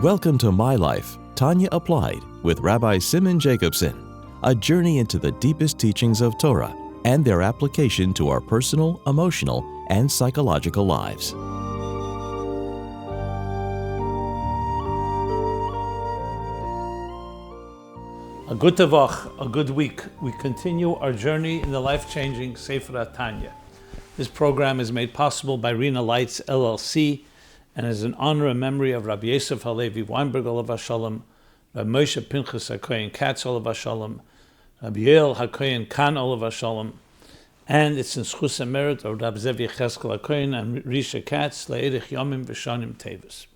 Welcome to My Life, Tanya Applied with Rabbi Simon Jacobson, a journey into the deepest teachings of Torah and their application to our personal, emotional, and psychological lives. A good tavach, a good week. We continue our journey in the life-changing Sefer Tanya. This program is made possible by Rena Lights LLC and is in honor and memory of Rabbi Yosef Halevi Weinberg Olav Hashalom, Rabbi Moshe Pinchas HaKohen Katz Olav Hashalom, Rabbi Yael HaKohen Khan Olav Hashalom, and it's in schus and merit of Rabbi Zev Yecheskel HaKohen and Risha Katz Le'erich Yomim V'Shanim Tevis.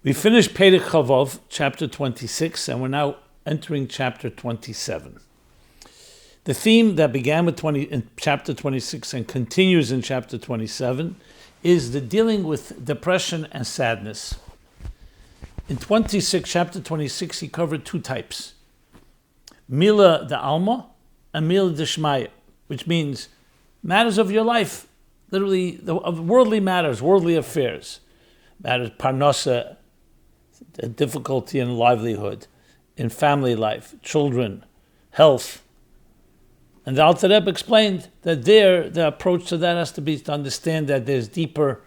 We finished Perek Chavov, chapter 26, and we're now entering chapter 27. The theme that began with in chapter 26 and continues in chapter 27 is the dealing with depression and sadness. In chapter 26, he covered two types. Mila de Alma and Mila de Shmaya, which means matters of your life, literally of worldly matters, worldly affairs. Matters, parnasa, difficulty in livelihood, in family life, children, health. And the Alter Rebbe explained that the approach to that has to be to understand that there's deeper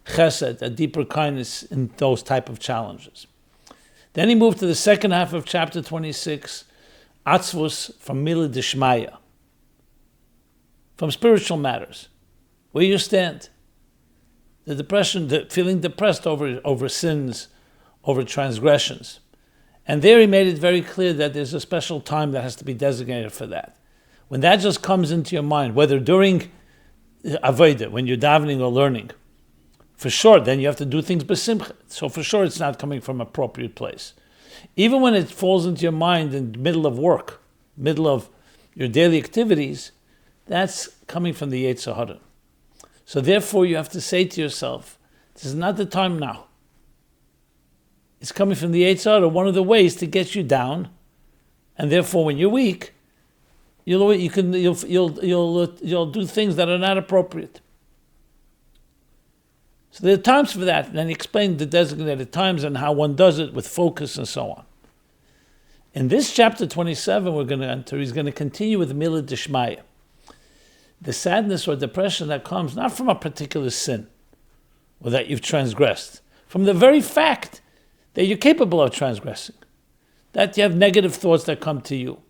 chesed, a deeper kindness in those type of challenges. Then he moved to the second half of chapter 26, atzvus from Mila Dishmaya, from spiritual matters, where you stand. The depression, the feeling depressed over sins, over transgressions. And there he made it very clear that there's a special time that has to be designated for that. When that just comes into your mind, whether during avodah, when you're davening or learning, for sure, then you have to do things b'simcha. So for sure, it's not coming from an appropriate place. Even when it falls into your mind in the middle of work, middle of your daily activities, that's coming from the Yetzer Hara. So therefore, you have to say to yourself, this is not the time now. It's coming from the Yetzer Hara, one of the ways to get you down, and therefore, when you're weak, you'll do things that are not appropriate. So there are times for that, and then he explained the designated times and how one does it with focus and so on. In this chapter 27 we're going to enter, he's going to continue with Mila Dishmaya, the sadness or depression that comes not from a particular sin or that you've transgressed, from the very fact that you're capable of transgressing, that you have negative thoughts that come to you.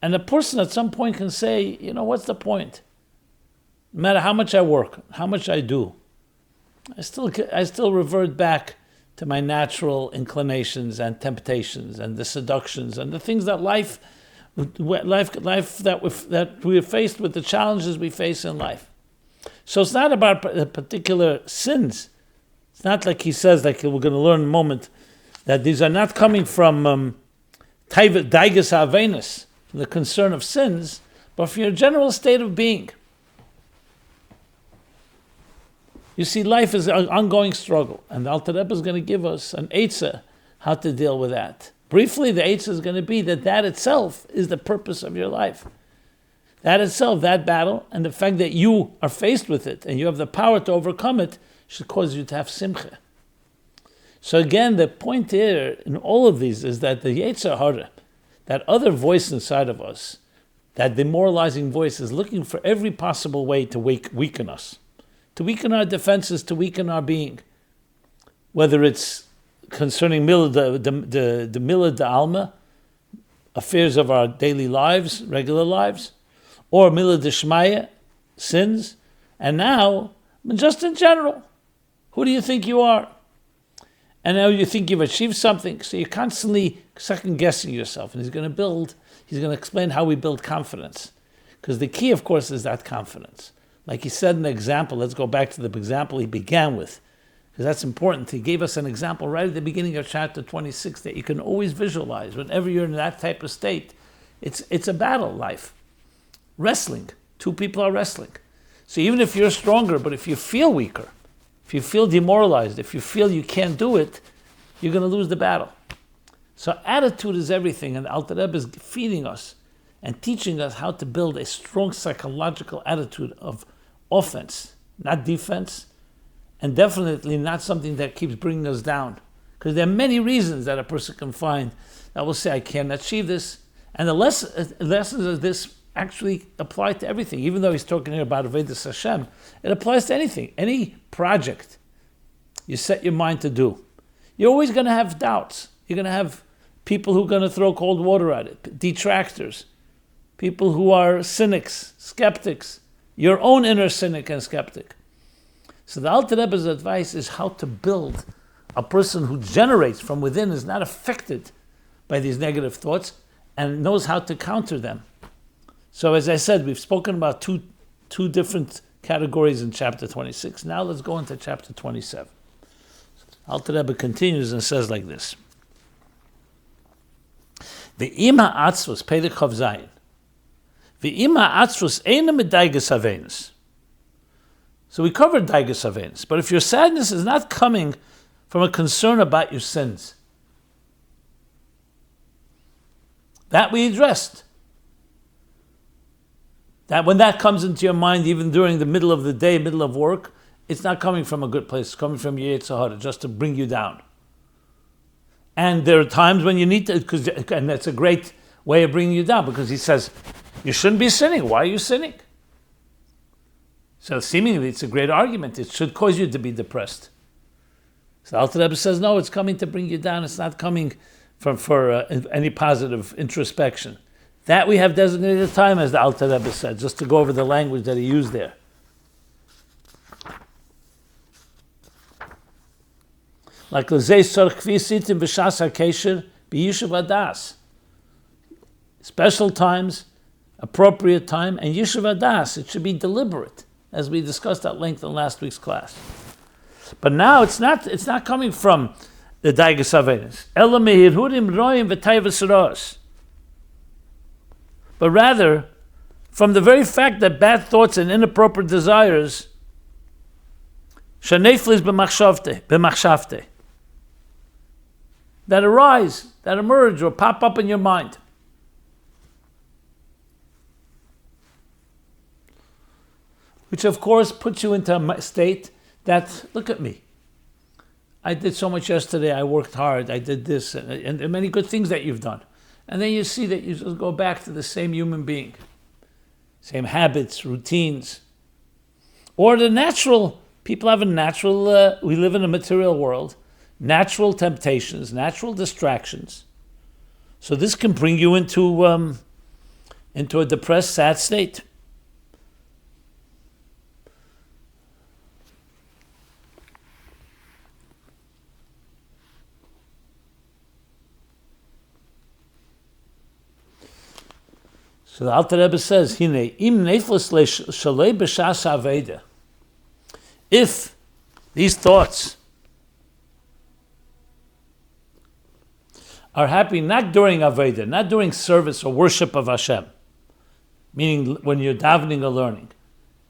And a person at some point can say, what's the point? No matter how much I work, how much I do, I still revert back to my natural inclinations and temptations and the seductions and the things that life that we're faced with, the challenges we face in life. So it's not about particular sins. It's not like he says, like we're going to learn in a moment, that these are not coming from daigas havenis, the concern of sins, but for your general state of being. You see, life is an ongoing struggle, and the Alter Rebbe is going to give us an eitzah how to deal with that. Briefly, the eitzah is going to be that itself is the purpose of your life. That itself, that battle, and the fact that you are faced with it, and you have the power to overcome it, should cause you to have simcha. So again, the point here in all of these is that the Yetzer Hara, that other voice inside of us, that demoralizing voice, is looking for every possible way to weaken us, to weaken our defenses, to weaken our being. Whether it's concerning the Mila de Alma, affairs of our daily lives, regular lives, or Mila de Shmaya, sins, and now, just in general, who do you think you are? And now you think you've achieved something, so you're constantly second-guessing yourself. And he's going to explain how we build confidence. Because the key, of course, is that confidence. Like he said in the example, let's go back to the example he began with, because that's important. He gave us an example right at the beginning of chapter 26 that you can always visualize. Whenever you're in that type of state, it's a battle life. Wrestling. Two people are wrestling. So even if you're stronger, but if you feel weaker, if you feel demoralized, if you feel you can't do it, you're going to lose the battle. So attitude is everything, and Alter Rebbe is feeding us and teaching us how to build a strong psychological attitude of offense, not defense, and definitely not something that keeps bringing us down. Because there are many reasons that a person can find that will say, I can't achieve this. And the lessons of this actually apply to everything. Even though he's talking here about Avodas Hashem, it applies to anything. Any project you set your mind to do, you're always going to have doubts. You're going to have people who are going to throw cold water at it, detractors, people who are cynics, skeptics, your own inner cynic and skeptic. So the Alter Rebbe's advice is how to build a person who generates from within, is not affected by these negative thoughts, and knows how to counter them. So as I said, we've spoken about two different categories in chapter 26. Now let's go into chapter 27. Alter Rebbe continues and says like this. Ve'ima atzvus, Perek Chav Zayin. Ve'ima atzvus eina medaiges havenis. So we covered daiges havenis. But if your sadness is not coming from a concern about your sins, that we addressed. That when that comes into your mind, even during the middle of the day, middle of work, it's not coming from a good place. It's coming from your Yetzer Hara, just to bring you down. And there are times when you need to, and that's a great way of bringing you down, because he says, you shouldn't be sinning. Why are you sinning? So seemingly it's a great argument. It should cause you to be depressed. So Alter Rebbe says, no, it's coming to bring you down. It's not coming for any positive introspection. That we have designated time, as the Alter Rebbe said, just to go over the language that he used there. Like special times, appropriate time, and Yishuv Adas. It should be deliberate, as we discussed at length in last week's class. But now it's not coming from the Daiges Havenis. Ela mehirhurim roim v'tayvus ros. But rather, from the very fact that bad thoughts and inappropriate desires shaneflis b'machshavte, that arise, that emerge or pop up in your mind. Which of course puts you into a state that, look at me. I did so much yesterday, I worked hard, I did this, and many good things that you've done. And then you see that you just go back to the same human being. Same habits, routines. Or the natural, people have a natural, we live in a material world, natural temptations, natural distractions. So this can bring you into a depressed, sad state. So the Alter Rebbe says, "Hine im neflas shalei b'shas haveda." If these thoughts are happy not during Aveda, not during service or worship of Hashem, meaning when you're davening or learning,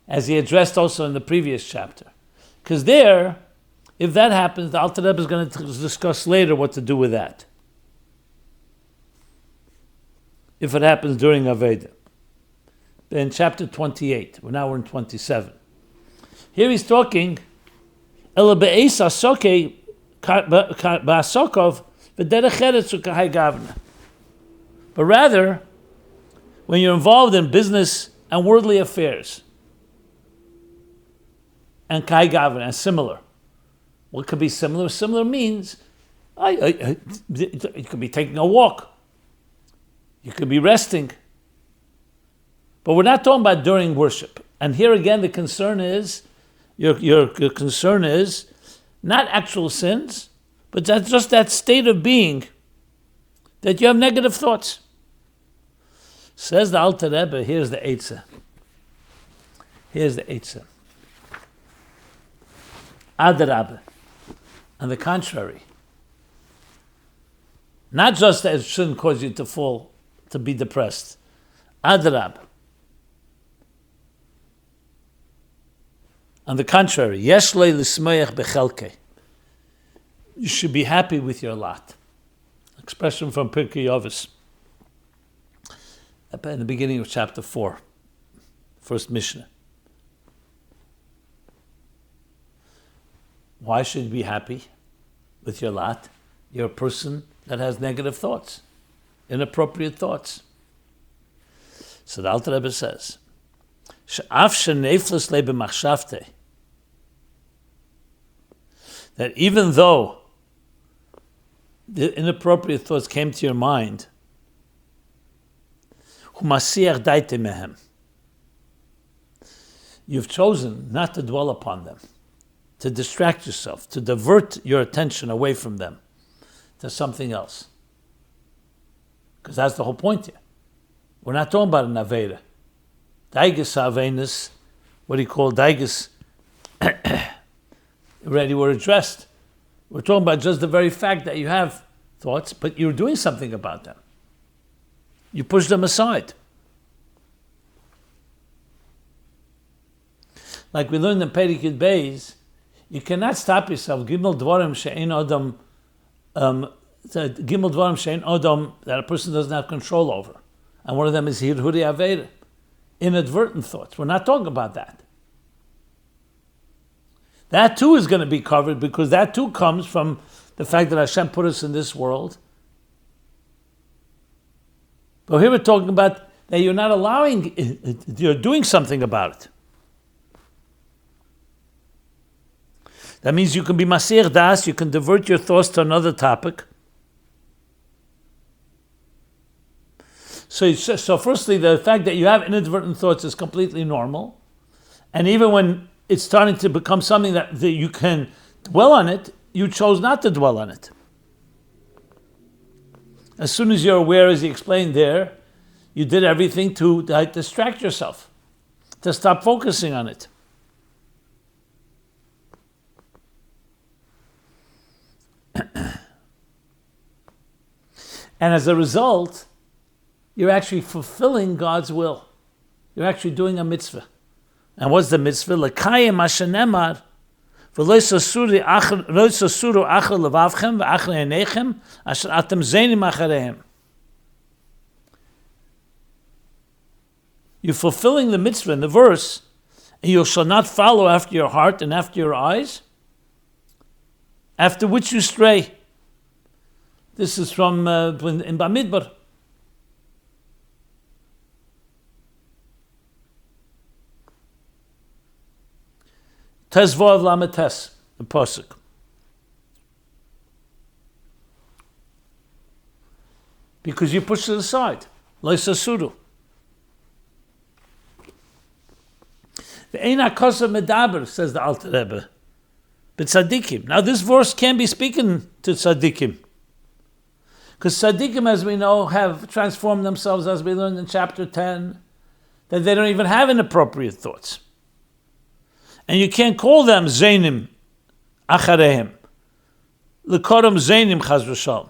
as he addressed also in the previous chapter. Because there, if that happens, the Alter Rebbe is going to discuss later what to do with that. If it happens during Aveda. In chapter 28, now we're in 27. Here he's talking, Ela be'es asokei ba'asokov v'derech eretz u'kahai gavna. But rather, when you're involved in business and worldly affairs, and kahai gavna, and similar. What could be similar? Similar means, you could be taking a walk. You could be resting. But we're not talking about during worship. And here again, the concern is, your concern is not actual sins, but that's just that state of being that you have negative thoughts. Says the Alter Rebbe, here's the Eitzah. Here's the Eitzah. Adarabah. On the contrary, not just that it shouldn't cause you to fall, to be depressed. Adarab. On the contrary, yesh le l'smeach bechelke. You should be happy with your lot. Expression from Pirkei Avos, in the beginning of chapter 4, first Mishnah. Why should you be happy with your lot? You're a person that has negative thoughts, inappropriate thoughts. So the Alter Rebbe says, that even though the inappropriate thoughts came to your mind, you've chosen not to dwell upon them, to distract yourself, to divert your attention away from them to something else. Because that's the whole point here. We're not talking about an Aveda. Daigus Avenis, what do you call Daigus, already were addressed. We're talking about just the very fact that you have thoughts, but you're doing something about them. You push them aside. Like we learned in Perikid Beis, you cannot stop yourself. Gimel Dvarim She'ein Odom, Gimel Dvarim She'ein Odom, that a person doesn't have control over. And one of them is Hirhuri Aveda, inadvertent thoughts. We're not talking about that. That too is going to be covered because that too comes from the fact that Hashem put us in this world. But here we're talking about that you're not allowing, you're doing something about it. That means you can be Masir Das, you can divert your thoughts to another topic. So firstly, the fact that you have inadvertent thoughts is completely normal. And even when it's starting to become something that you can dwell on it, you chose not to dwell on it. As soon as you're aware, as he explained there, you did everything to distract yourself, to stop focusing on it. And as a result, you're actually fulfilling God's will. You're actually doing a mitzvah. And what's the mitzvah? L'kayim hashenemar v'lo yisasuru achar levavchem v'achar einechem asher atem zeinim acharehem. You're fulfilling the mitzvah in the verse, and you shall not follow after your heart and after your eyes, after which you stray. This is from in Bamidbar. Tezvav Lametes, the pasuk. Because you push it aside. Leisasuru. The Eina Kosa Medaber, says the Alter Rebbe. But tzaddikim. Now this verse can be speaking to tzaddikim. Because tzaddikim, as we know, have transformed themselves, as we learned in chapter 10, that they don't even have inappropriate thoughts. And you can't call them Zainim Acharehem. L'koram Zainim Chaz v'shalom.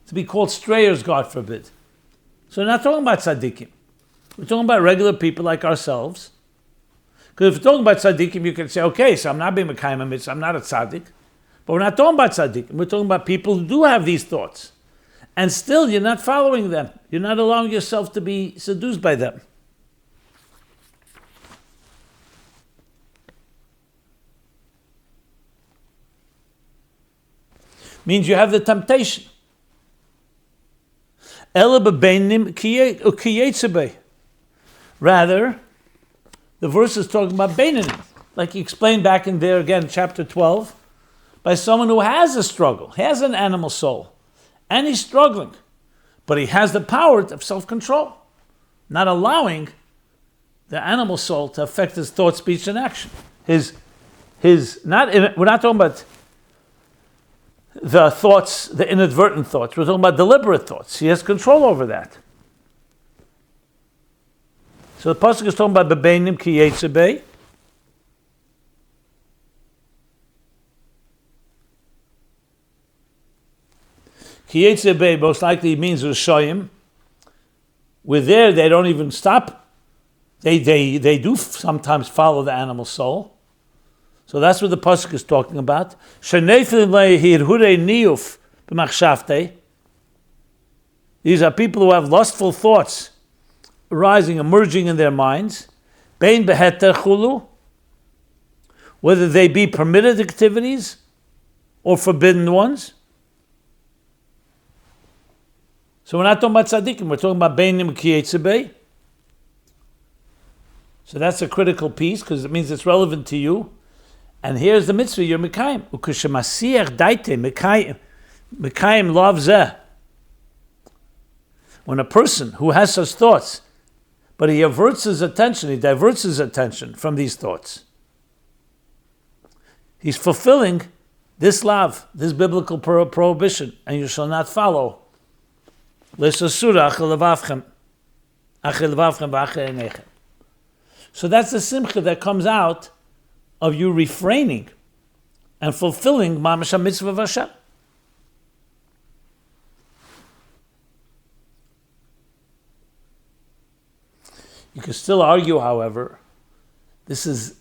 To be called strayers, God forbid. So we're not talking about tzaddikim. We're talking about regular people like ourselves. Because if we're talking about tzaddikim, you can say, okay, so I'm not being Mekayim a mitzvah, I'm not a tzaddik. But we're not talking about tzaddikim. We're talking about people who do have these thoughts. And still, you're not following them. You're not allowing yourself to be seduced by them. Means you have the temptation. Rather, the verse is talking about Beinanim, like he explained back in there again, chapter 12, by someone who has a struggle, has an animal soul, and he's struggling, but he has the power of self-control, not allowing the animal soul to affect his thought, speech, and action. We're not talking about the thoughts, the inadvertent thoughts. We're talking about deliberate thoughts. He has control over that. So the pasuk is talking about bebeinim ki yetzebei. Ki yetzebei most likely means rishayim. With there, they don't even stop. They do sometimes follow the animal soul. So that's what the pasuk is talking about. These are people who have lustful thoughts arising, emerging in their minds. Whether they be permitted activities or forbidden ones. So we're not talking about tzaddikim, we're talking about beinim kiyetzebei. So that's a critical piece because it means it's relevant to you. And here's the mitzvah, you're mekayim. Ukeshemasiach daite mekayim love zeh. When a person who has such thoughts, but he diverts his attention from these thoughts, he's fulfilling this lav, this biblical prohibition, and you shall not follow. So that's the simcha that comes out of you refraining and fulfilling mamash mitzvah of Hashem. You can still argue, however, this is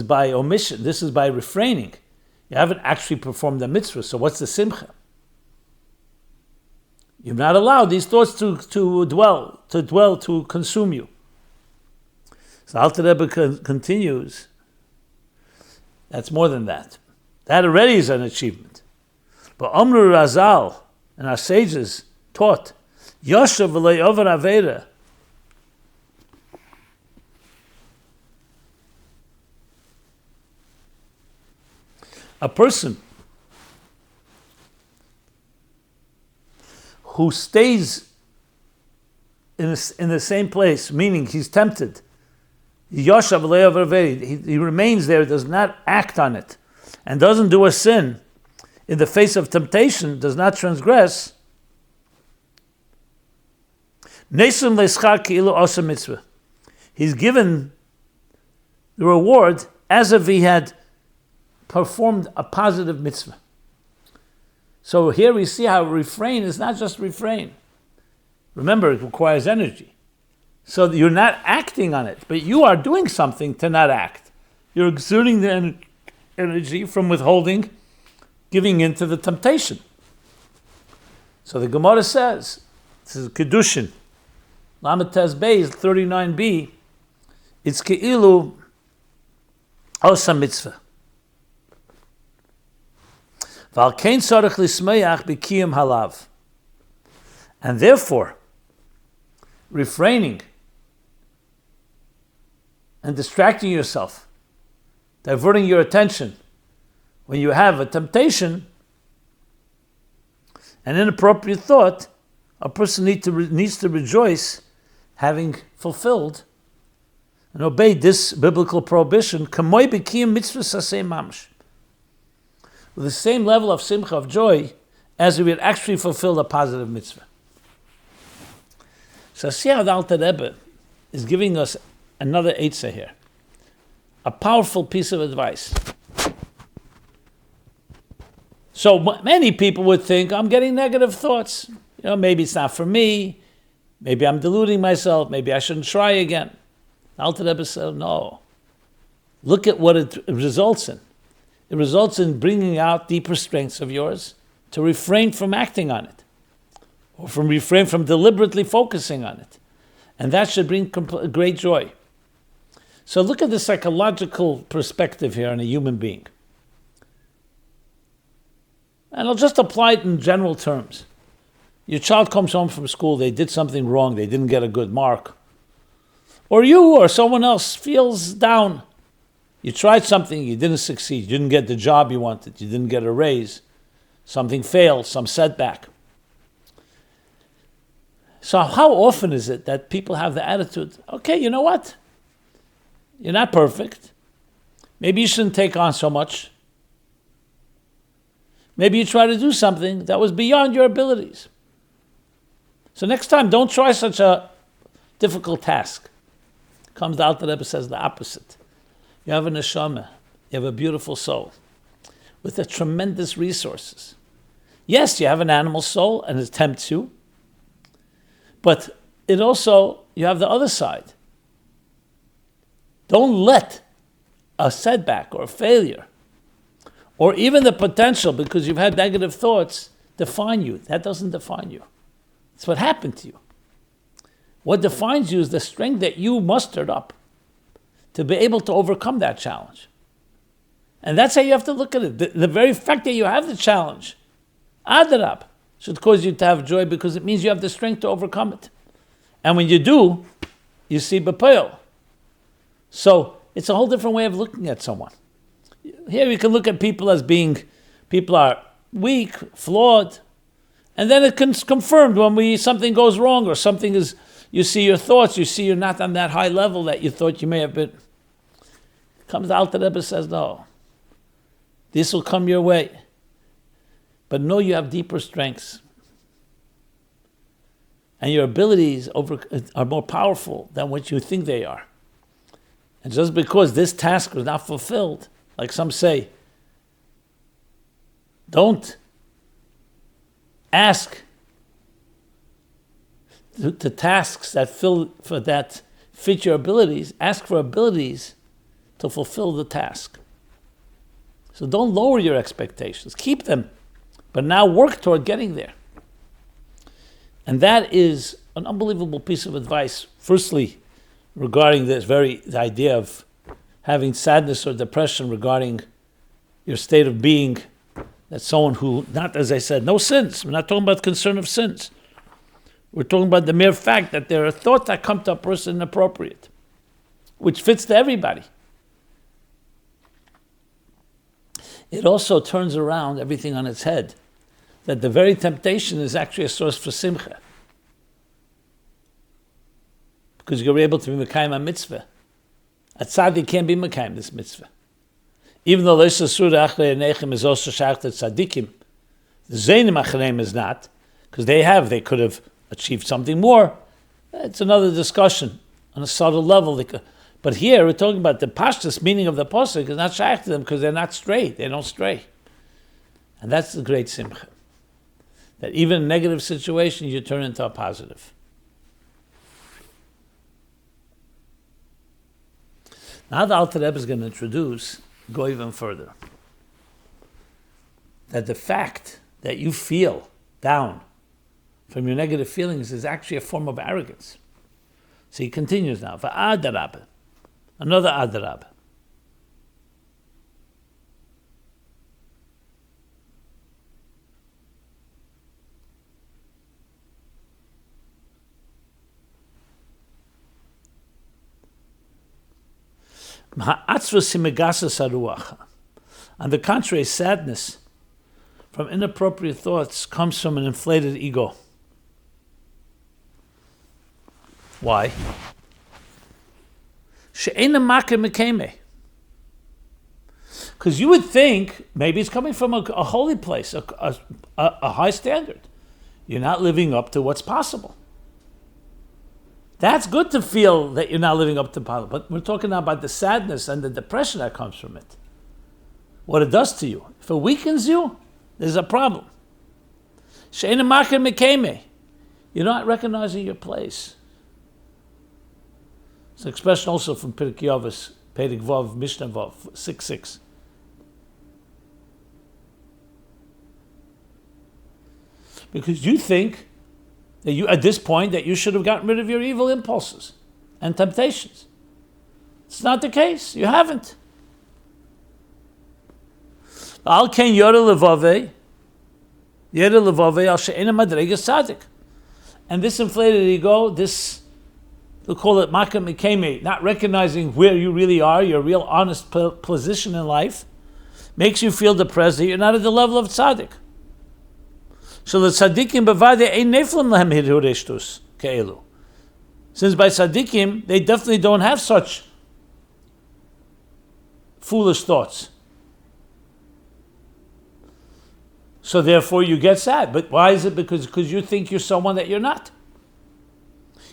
by omission, this is by refraining. You haven't actually performed the mitzvah, so what's the simcha? You're not allowed these thoughts to dwell, to consume you. So Alter Rebbe continues, that's more than that. That already is an achievement. But Omru Razal and our sages taught, Yoshev v'lo yover avera. A person who stays in the same place, meaning he's tempted, he remains there, does not act on it, and doesn't do a sin in the face of temptation, does not transgress, he's given the reward as if he had performed a positive mitzvah. So here we see how refrain is not just refrain. Remember, it requires energy. So you're not acting on it, but you are doing something to not act. You're exerting the energy from withholding, giving in to the temptation. So the Gemara says, this is Kedushin, Lamed Tes Beis 39b, it's Ke'ilu Osa Mitzvah. And therefore, refraining and distracting yourself, diverting your attention when you have a temptation, an inappropriate thought, a person needs to rejoice having fulfilled and obeyed this biblical prohibition, with the same level of simcha, of joy, as if we had actually fulfilled a positive mitzvah. So see how the Alter Rebbe is giving us another eitzah here. A powerful piece of advice. So many people would think, I'm getting negative thoughts. Maybe it's not for me. Maybe I'm deluding myself. Maybe I shouldn't try again. The Alter Rebbe said, no. Look at what it results in. It results in bringing out deeper strengths of yours to refrain from acting on it, or refrain from deliberately focusing on it. And that should bring great joy. So look at the psychological perspective here on a human being. And I'll just apply it in general terms. Your child comes home from school, they did something wrong, they didn't get a good mark. Or you or someone else feels down. You tried something, you didn't succeed, you didn't get the job you wanted, you didn't get a raise, something failed, some setback. So how often is it that people have the attitude, okay, you know what? You're not perfect. Maybe you shouldn't take on so much. Maybe you try to do something that was beyond your abilities. So next time, don't try such a difficult task. Comes the Alter Rebbe says the opposite. You have a neshama, you have a beautiful soul with a tremendous resources. Yes, you have an animal soul and it tempts you, but it also, you have the other side. Don't let a setback or a failure or even the potential because you've had negative thoughts define you. That doesn't define you. It's what happened to you. What defines you is the strength that you mustered up to be able to overcome that challenge. And that's how you have to look at it. The very fact that you have the challenge, adarab, should cause you to have joy because it means you have the strength to overcome it. And when you do, you see b'peil. So it's a whole different way of looking at someone. Here we can look at people as being, people are weak, flawed, and then it's confirmed when something goes wrong or something is, you see your thoughts, you see you're not on that high level that you thought you may have been. Comes the Alter Rebbe says, no, this will come your way. But know you have deeper strengths. And your abilities are more powerful than what you think they are. And just because this task was not fulfilled, like some say, don't ask the tasks that fit your abilities. Ask for abilities to fulfill the task. So don't lower your expectations. Keep them, but now work toward getting there. And that is an unbelievable piece of advice. Firstly, regarding the idea of having sadness or depression regarding your state of being, that someone who, not as I said, no sins. We're not talking about concern of sins. We're talking about the mere fact that there are thoughts that come to a person inappropriate, which fits to everybody. It also turns around everything on its head, that the very temptation is actually a source for simcha. Because you're able to be Mekayim a mitzvah. A tzaddik can't be Mekayim this mitzvah. Even though Leisa Surah Achrei Nechem is also shayach to tzaddikim, the Zaynim Achreim is not, because they could have achieved something more. It's another discussion on a subtle level. But here we're talking about the pashtus meaning of the pasuk is not shayach to them because they're not straight. They don't stray. And that's the great simcha. That even in negative situations you turn into a positive. Now the Alter Rebbe is going to go even further. That the fact that you feel down from your negative feelings is actually a form of arrogance. So he continues now. Va'adarab, another adarab. On the contrary, sadness from inappropriate thoughts comes from an inflated ego. Why? Because you would think maybe it's coming from a holy place, a high standard. You're not living up to what's possible. That's good to feel that you're not living up to power, but we're talking now about the sadness and the depression that comes from it. What it does to you. If it weakens you, there's a problem. You're not recognizing your place. It's an expression also from Pirkei Avos, Perek Vav, Mishnah Vav, 6:6. Because you think that you, at this point, that you should have gotten rid of your evil impulses and temptations. It's not the case. You haven't. Al ken yore levave al she'ena madrega sadik. And this inflated ego, this, we'll call it maka mikeme, not recognizing where you really are, your real honest position in life, makes you feel depressed that you're not at the level of tzaddik. So the tzaddikim bevade ein neflam lahem hirureshtus ke'elu. Since by tzaddikim, they definitely don't have such foolish thoughts. So therefore you get sad. But why is it? Because you think you're someone that you're not.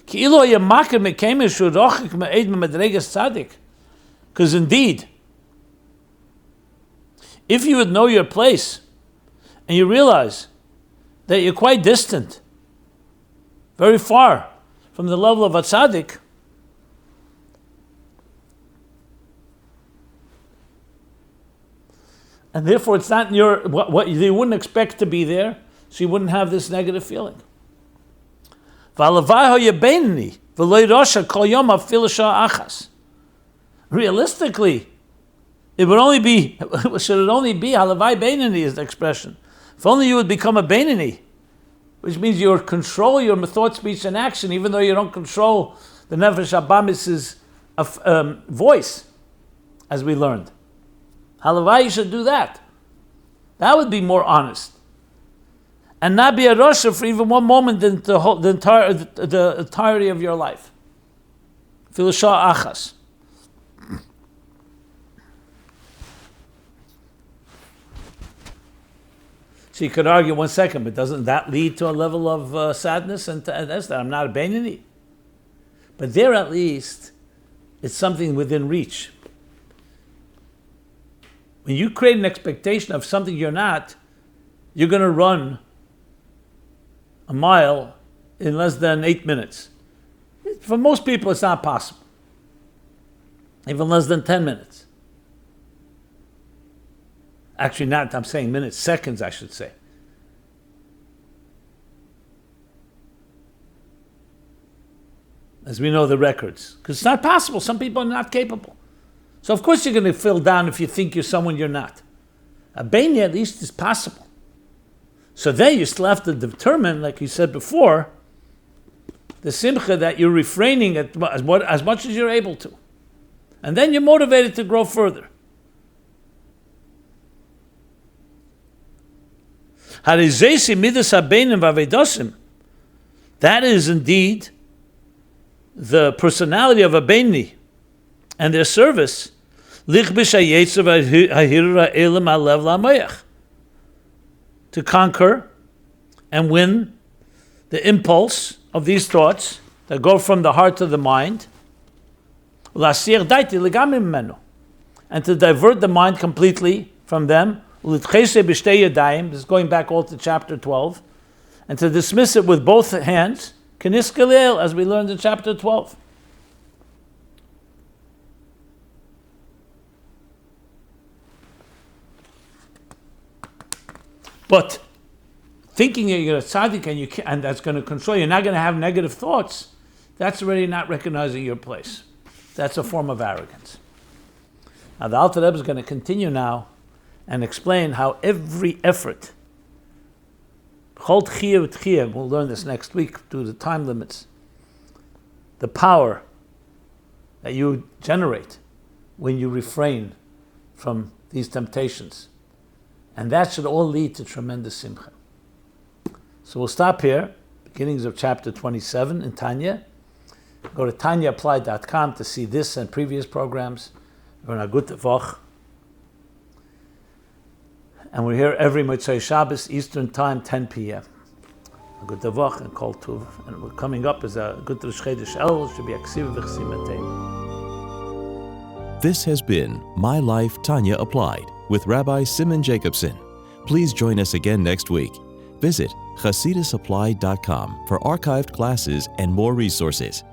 Because indeed, if you would know your place and you realize that you're quite distant, very far from the level of a tzaddik, and therefore it's not in your, what you wouldn't expect to be there, so you wouldn't have this negative feeling. Realistically, It would only be, should it only be, halavai beinani is the expression. If only you would become a beinani, which means you control your thought, speech, and action, even though you don't control the nefesh habamis's voice, as we learned. Halavai, you should do that. That would be more honest. And not be a rasha for even one moment in the entirety of your life. Filusha achas. So you could argue 1 second, but doesn't that lead to a level of sadness? And that's that I'm not a beinani. But there at least, it's something within reach. When you create an expectation of something you're not, you're going to run a mile in less than 8 minutes. For most people, it's not possible. Even less than 10 minutes. Actually, not, I'm saying minutes, seconds, I should say. As we know the records. Because it's not possible. Some people are not capable. So of course you're going to feel down if you think you're someone you're not. A beinani at least is possible. So then you still have to determine, like you said before, the simcha that you're refraining as much as you're able to. And then you're motivated to grow further. That is indeed the personality of a beinani and their service. To conquer and win the impulse of these thoughts that go from the heart to the mind. And to divert the mind completely from them. This is going back all to chapter 12. And to dismiss it with both hands, as we learned in chapter 12. But thinking that you're a tzaddik and that's going to control you, you're not going to have negative thoughts, that's already not recognizing your place. That's a form of arrogance. Now the Alter Rebbe is going to continue now and explain how every effort, we'll learn this next week due to time limits, the power that you generate when you refrain from these temptations. And that should all lead to tremendous simcha. So we'll stop here, beginnings of chapter 27 in Tanya. Go to TanyaApplied.com to see this and previous programs. We're in a good Woch. And we're here every Motzei Shabbos, Eastern Time, 10 p.m. A good Woch and Kol Tuv. And we're coming up as a good Rosh Chodesh El, should be Aksiv V'Chsimatei. This has been My Life, Tanya Applied with Rabbi Simon Jacobson. Please join us again next week. Visit ChasidusApplied.com for archived classes and more resources.